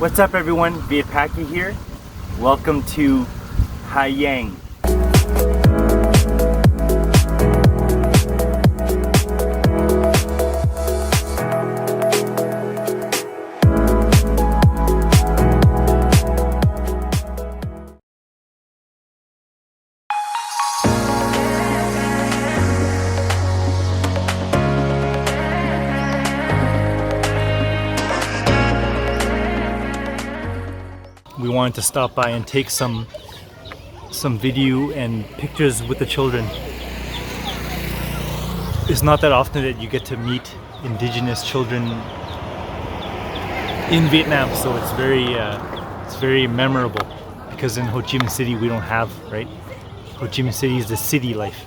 What's up everyone, Vietpaki here. Welcome to Ha Giang. We wanted to stop by and take some video and pictures with the children. It's not that often that you get to meet Indigenous children in Vietnam, so it's very memorable, because in Ho Chi Minh City we don't have, right? Ho Chi Minh City is the city life.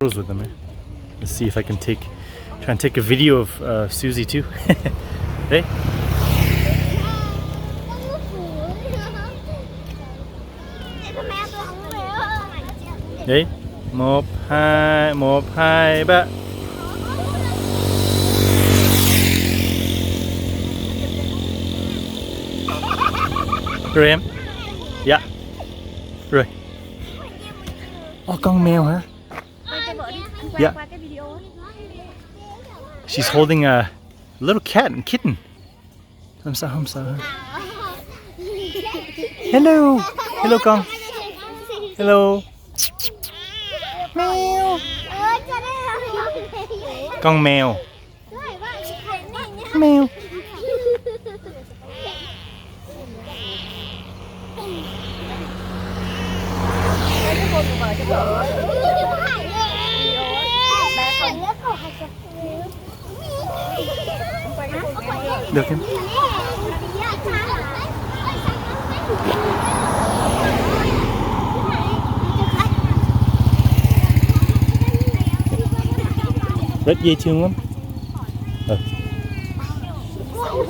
With them, eh? Let's see if I can try and take a video of Susie too. Hey. Đấy, 1, 2, 3. Rồi em. Dạ. Rồi. Con mèo hả? Yeah. She's holding a little cat and kitten. I'm sorry. Hello. Hello con. Hello. Mèo. Con mèo. Mèo. Được em. Rất dễ thương lắm.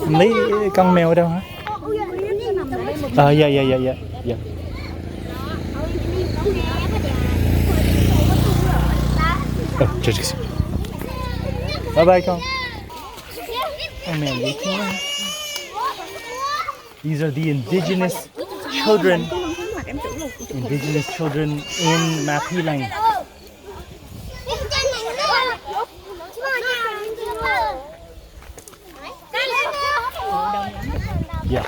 Em lấy con mèo ở đâu hả? Dạ. Bye bye con. Con mèo dễ thương lắm. These are the indigenous children. Indigenous children in Mapilang. Yeah.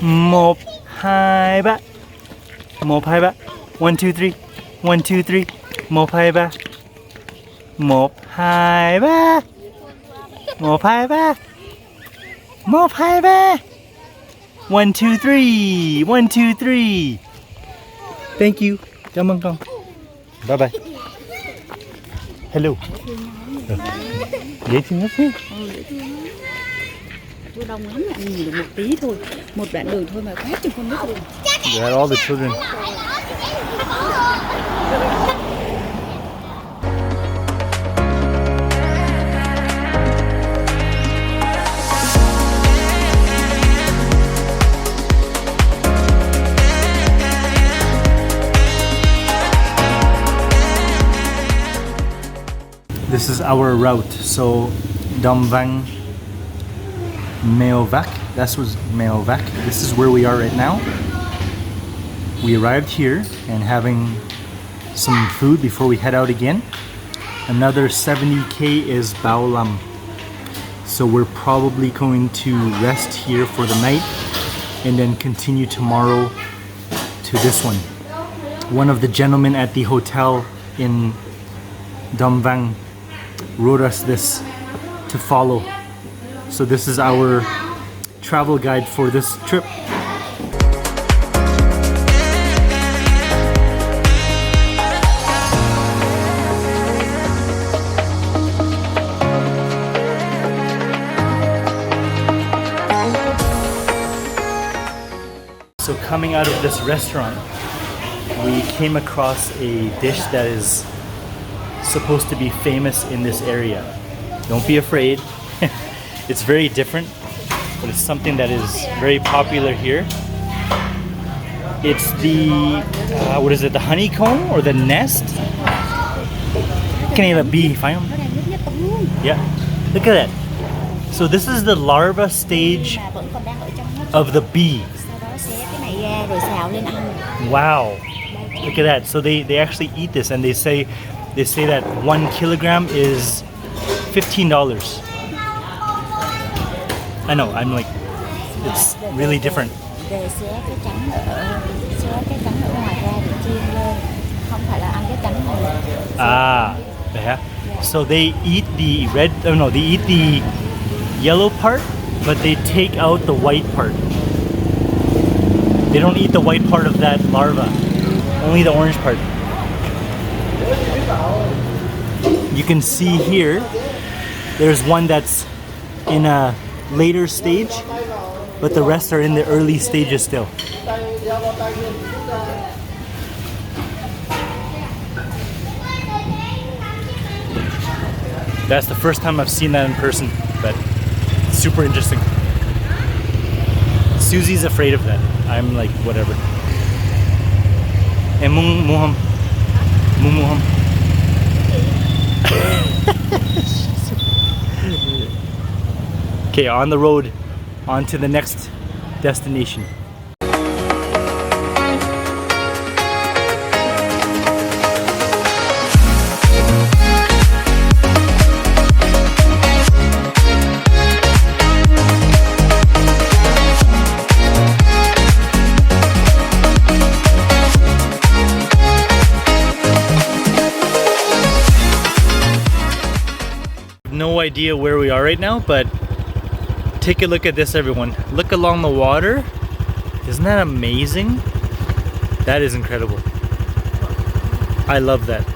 Một, hai, ba. 1, 2, 3. 1, 2, 3. 1, 2, 3. 1, 2, 3. 1, 2, 3. 1, 2, 3. 1, 2, 3. 1, 2, 3. 1, 2, 3. Thank you. Cảm ơn con. Bye bye. Hello. Dễ thương lắm. Đông lắm, anh nhìn được một tí thôi, một đoạn đường thôi mà quét cho con nước luôn. You had all the children. This is our route. So Dom Vang, Meo Vac. That was Meo Vac. This is where we are right now. We arrived here and having some food before we head out again. Another 70k is Bao Lam. So we're probably going to rest here for the night and then continue tomorrow to this one. One of the gentlemen at the hotel in Dom Vang wrote us this to follow. So this is our travel guide for this trip. So coming out of this restaurant, we came across a dish that is supposed to be famous in this area. Don't be afraid. It's very different, but it's something that is very popular here. It's the, what is it, the honeycomb or the nest? Cái này là bee, phải không? Yeah, look at that. So this is the larva stage of the bee. Wow, look at that. So they actually eat this, and they say that 1 kilogram is $15. I know, I'm like, it's really different. Ah, yeah. So they eat the red, oh no, they eat the yellow part, but they take out the white part. They don't eat the white part of that larva, only the orange part. You can see here, there's one that's in a later stage, but the rest are in the early stages still. That's the first time I've seen that in person, but it's super interesting. Susie's afraid of that. I'm like, whatever. And muham. Okay, on the road, on to the next destination. No idea where we are right now, but take a look at this, everyone. Look along the water. Isn't that amazing? That is incredible. I love that.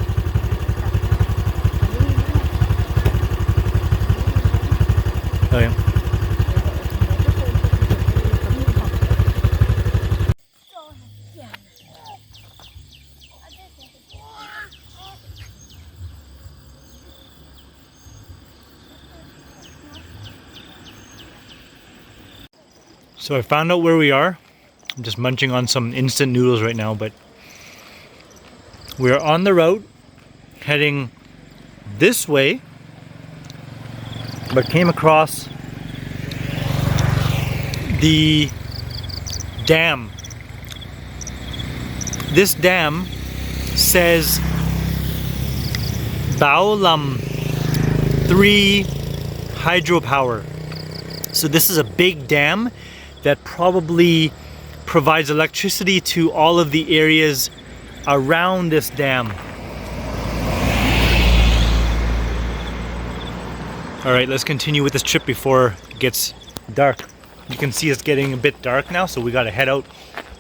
Okay. So I found out where we are. I'm just munching on some instant noodles right now, but we're on the route heading this way, but came across the dam. This dam says Bao Lam 3 hydropower. So this is a big dam that probably provides electricity to all of the areas around this dam. All right, let's continue with this trip before it gets dark. You can see it's getting a bit dark now, so we gotta head out,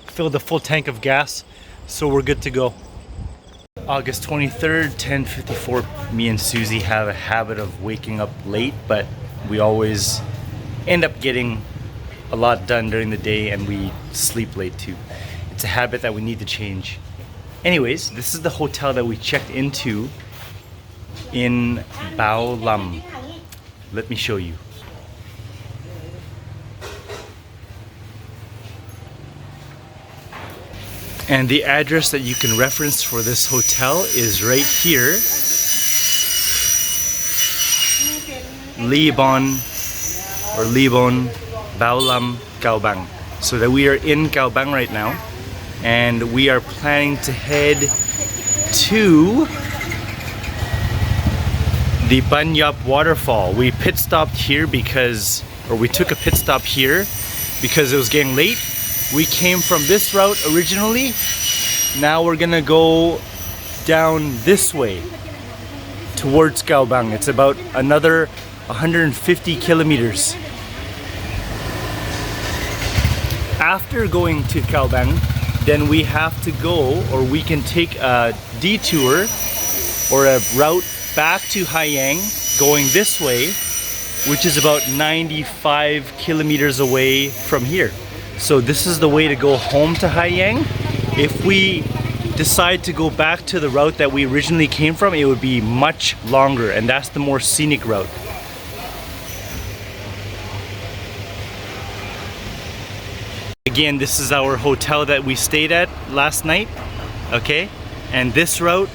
fill the full tank of gas, so we're good to go. August 23rd, 10:54. Me and Susie have a habit of waking up late, but we always end up getting a lot done during the day, and we sleep late too. It's a habit that we need to change. Anyways, this is the hotel that we checked into in Bao Lam. Let me show you. And the address that you can reference for this hotel is right here. Libon Bao Lam Cao Bang. So that we are in Cao Bang right now, and we are planning to head to the Ban Yap waterfall. We pit stopped here because, or we took a pit stop here because it was getting late. We came from this route originally. Now we're gonna go down this way towards Cao Bang. It's about another 150 kilometers. After going to Khao Bang, then we have to go, or we can take a detour or a route back to Ha Giang going this way, which is about 95 kilometers away from here. So this is the way to go home to Ha Giang. If we decide to go back to the route that we originally came from, it would be much longer, and that's the more scenic route. Again, this is our hotel that we stayed at last night, okay? And this route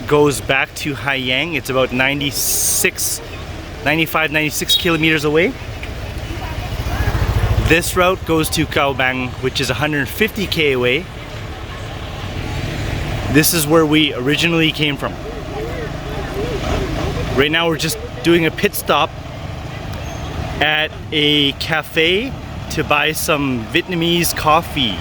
goes back to Ha Giang. It's about 95, 96 kilometers away. This route goes to Khao Bang, which is 150k away. This is where we originally came from. Right now we're just doing a pit stop at a cafe to buy some Vietnamese coffee.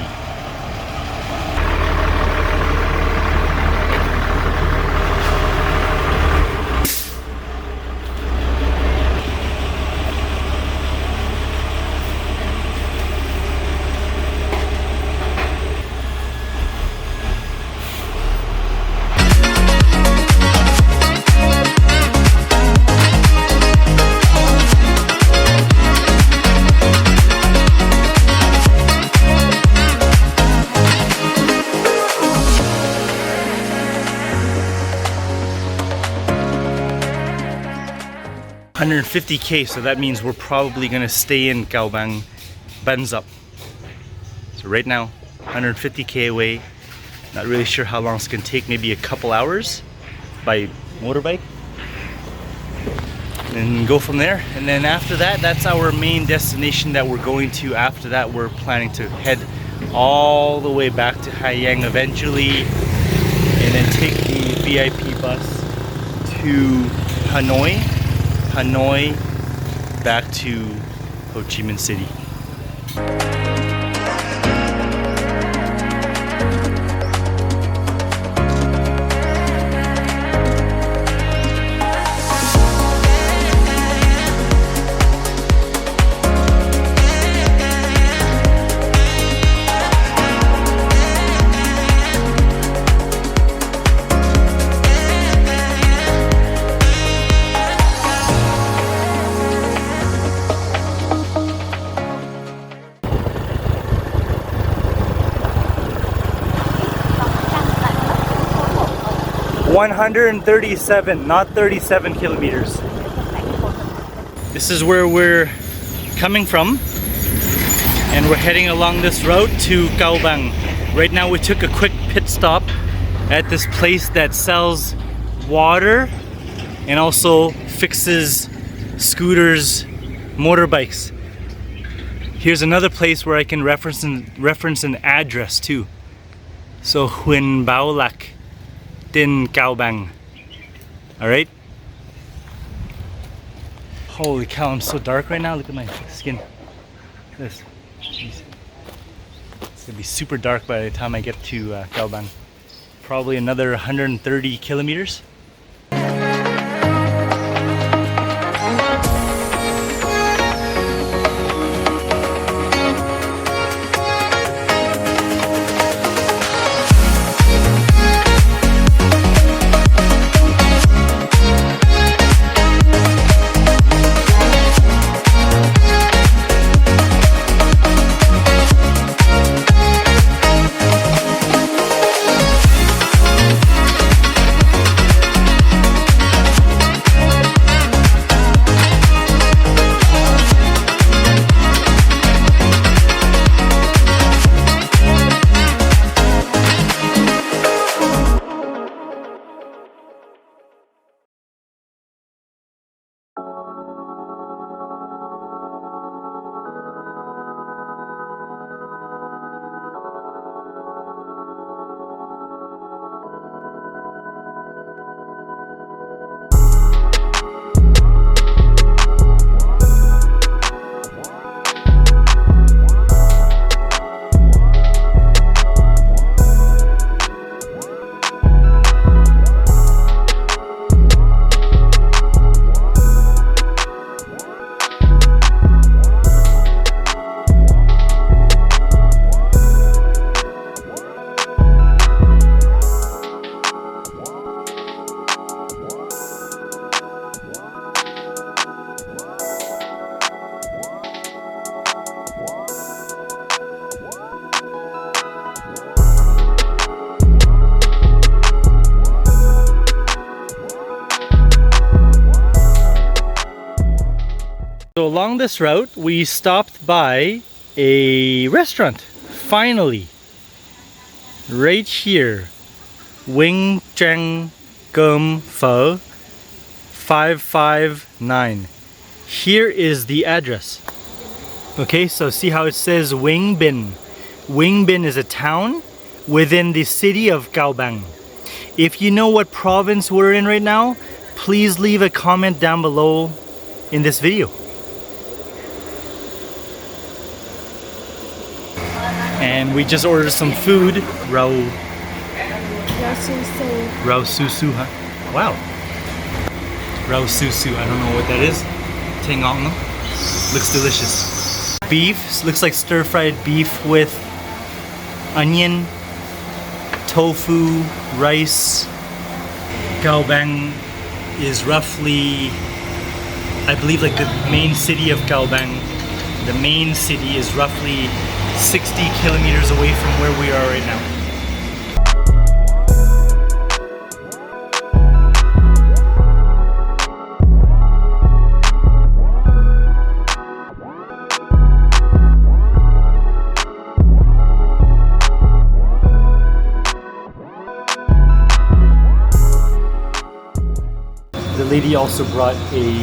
$150k, so that means we're probably gonna stay in Khao Bang, Ban Up. So right now, 150k away. Not really sure how long it's gonna take, maybe a couple hours by motorbike. And go from there. And then after that, that's our main destination that we're going to. After that, we're planning to head all the way back to Ha Giang eventually, and then take the VIP bus to Hanoi back to Ho Chi Minh City. $137, not 37 kilometers. This is where we're coming from, and we're heading along this road to Khao Bang. Right now we took a quick pit stop at this place that sells water and also fixes scooters, motorbikes. Here's another place where I can reference an address too. So Huyen Bao Lac Tin Khao Bang. Alright? Holy cow, I'm so dark right now. Look at my skin. Look at this. Jeez. It's gonna be super dark by the time I get to Khao Bang. Probably another 130 kilometers. So along this route, we stopped by a restaurant, finally. Right here, Wing Chang Gum Pho 559. Here is the address. Okay, so see how it says Wing Bin. Wing Bin is a town within the city of Cao. If you know what province we're in right now, please leave a comment down below in this video. And we just ordered some food. Rau susu, huh? Wow. Rau susu, I don't know what that is. Tingong, no? Looks delicious. Beef, looks like stir-fried beef with onion, tofu, rice. Cao is roughly, I believe, like the main city of Cao. The main city is roughly 60 kilometers away from where we are right now. The lady also brought a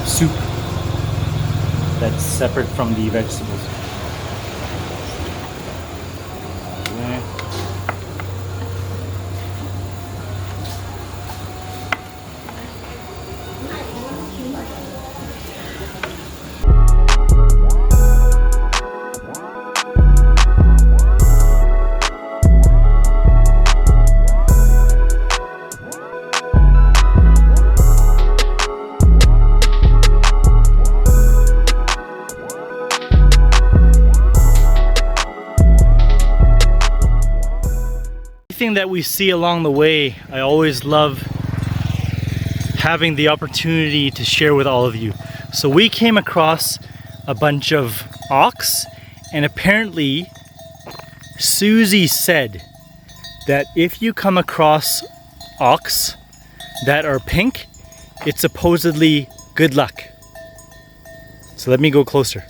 soup that's separate from the vegetables. Anything that we see along the way, I always love having the opportunity to share with all of you. So we came across a bunch of ox, and apparently Susie said that if you come across ox that are pink, it's supposedly good luck. So let me go closer.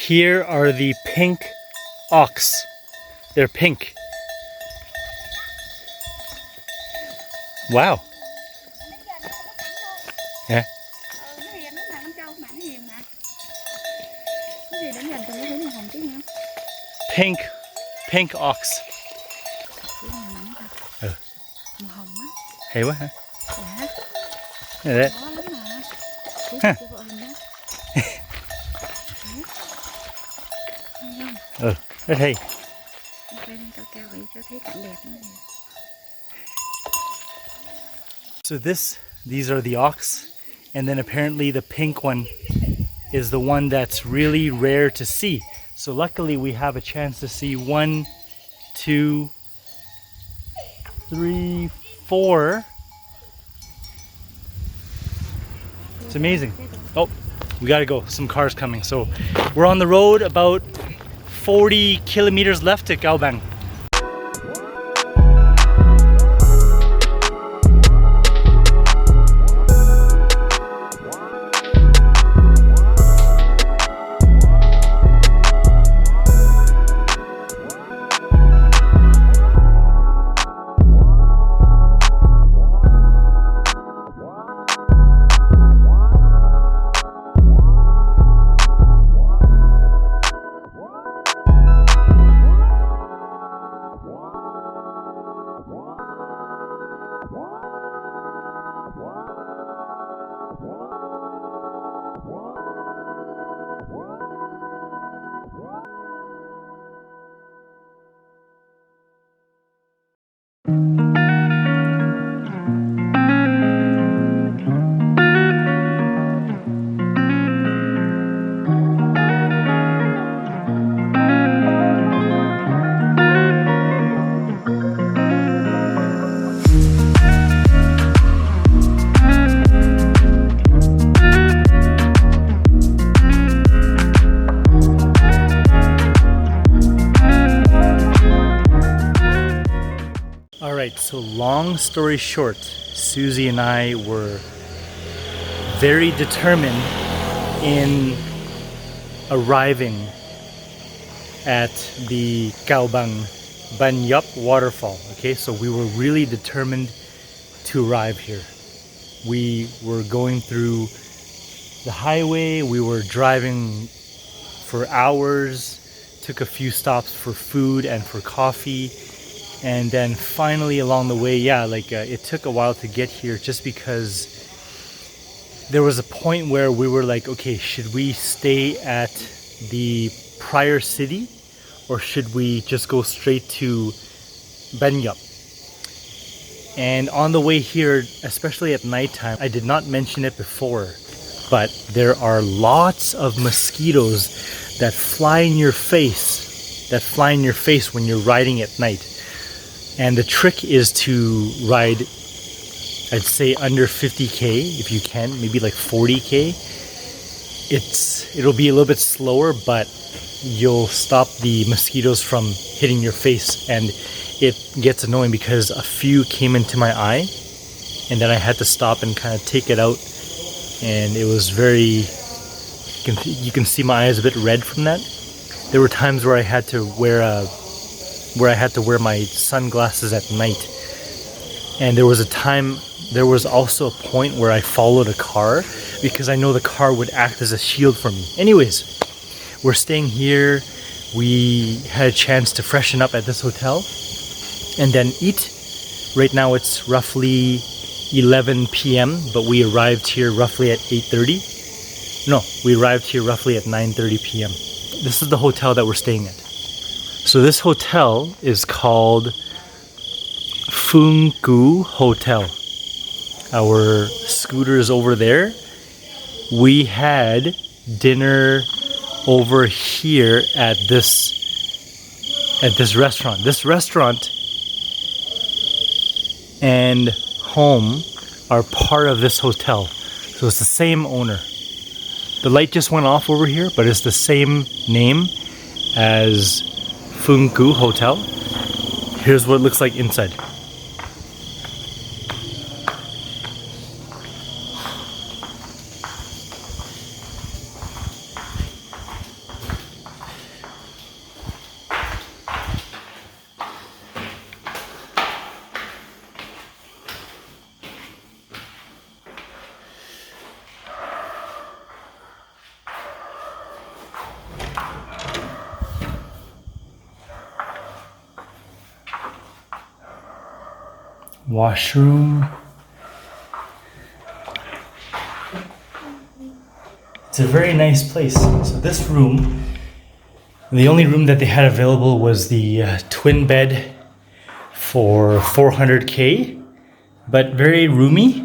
Here are the pink ox. They're pink. Wow. Yeah. Pink ox. Hay quá hả? Dạ. Đấy. Rất hay. So these are the ox, and then apparently the pink one is the one that's really rare to see. So luckily we have a chance to see 1, 2, 3, 4. It's amazing. Oh, we gotta go. Some cars coming. So we're on the road, about 40 kilometers left to Cao. So long story short, Susie and I were very determined in arriving at the Kaobang Ban Yup waterfall. Okay, so we were really determined to arrive here. We were going through the highway, we were driving for hours, took a few stops for food and for coffee, and then finally along the way, it took a while to get here just because there was a point where we were like, okay, should we stay at the prior city or should we just go straight to Ban Yup? And on the way here, especially at nighttime, I did not mention it before, but there are lots of mosquitoes that fly in your face, when you're riding at night. And the trick is to ride, I'd say under 50k if you can, maybe like 40k. It'll be a little bit slower, but you'll stop the mosquitoes from hitting your face. And it gets annoying because a few came into my eye and then I had to stop and kind of take it out, and it was very, you can see my eyes a bit red from that. There were times where I had to wear my sunglasses at night, and there was also a point where I followed a car because I know the car would act as a shield for me. Anyways, we're staying here. We had a chance to freshen up at this hotel and then eat. Right now it's roughly 11 p.m. but we arrived here roughly at 8:30. No, we arrived here roughly at 9:30 p.m. This is the hotel that we're staying at. So this hotel is called Phung Gu Hotel. Our scooter is over there. We had dinner over here at this restaurant. This restaurant and home are part of this hotel. So it's the same owner. The light just went off over here, but it's the same name as Phung Gu Hotel. Here's what it looks like inside. Washroom. It's a very nice place. So this room, the only room that they had available was the twin bed for 400k, but very roomy.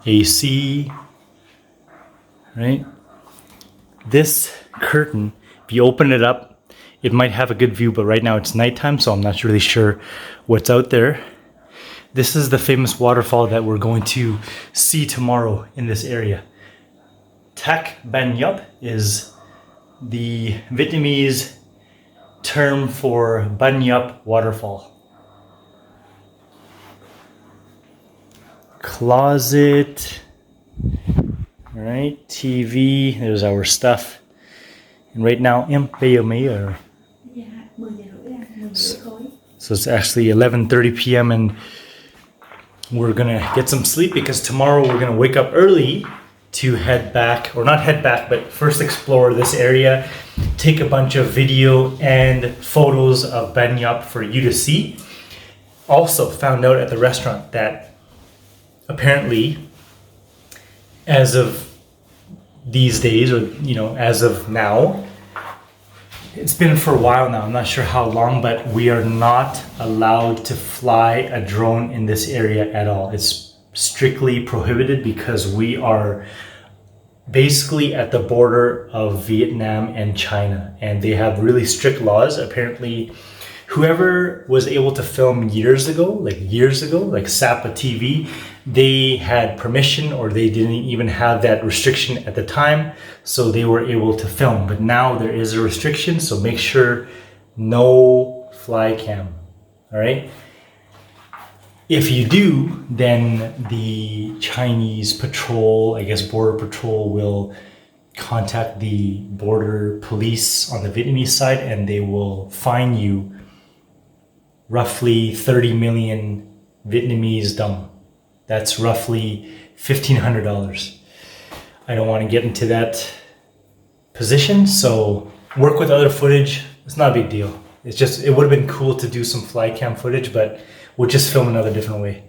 AC, right? This curtain, if you open it up, it might have a good view, but right now it's nighttime, so I'm not really sure what's out there. This is the famous waterfall that we're going to see tomorrow in this area. Tak Ban Yup is the Vietnamese term for Ban Yup waterfall. Closet, all right, TV, there's our stuff. And right now, so it's actually 11:30 p.m. and we're gonna get some sleep because tomorrow we're gonna wake up early to head back, or not head back, but first explore this area, take a bunch of video and photos of Ban Yup for you to see. Also found out at the restaurant that apparently as of these days, or as of now, it's been for a while now, I'm not sure how long, but we are not allowed to fly a drone in this area at all. It's strictly prohibited because we are basically at the border of Vietnam and China, and they have really strict laws. Apparently, whoever was able to film years ago, like Sapa TV, they had permission, or they didn't even have that restriction at the time, so they were able to film. But now there is a restriction, so make sure no fly cam. All right. If you do, then the Chinese patrol, I guess border patrol, will contact the border police on the Vietnamese side, and they will fine you roughly 30 million Vietnamese dong. That's roughly $1,500. I don't want to get into that position, so work with other footage. It's not a big deal. It's just, it would have been cool to do some fly cam footage, but we'll just film another different way.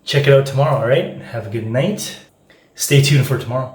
Check it out tomorrow, all right? Have a good night. Stay tuned for tomorrow.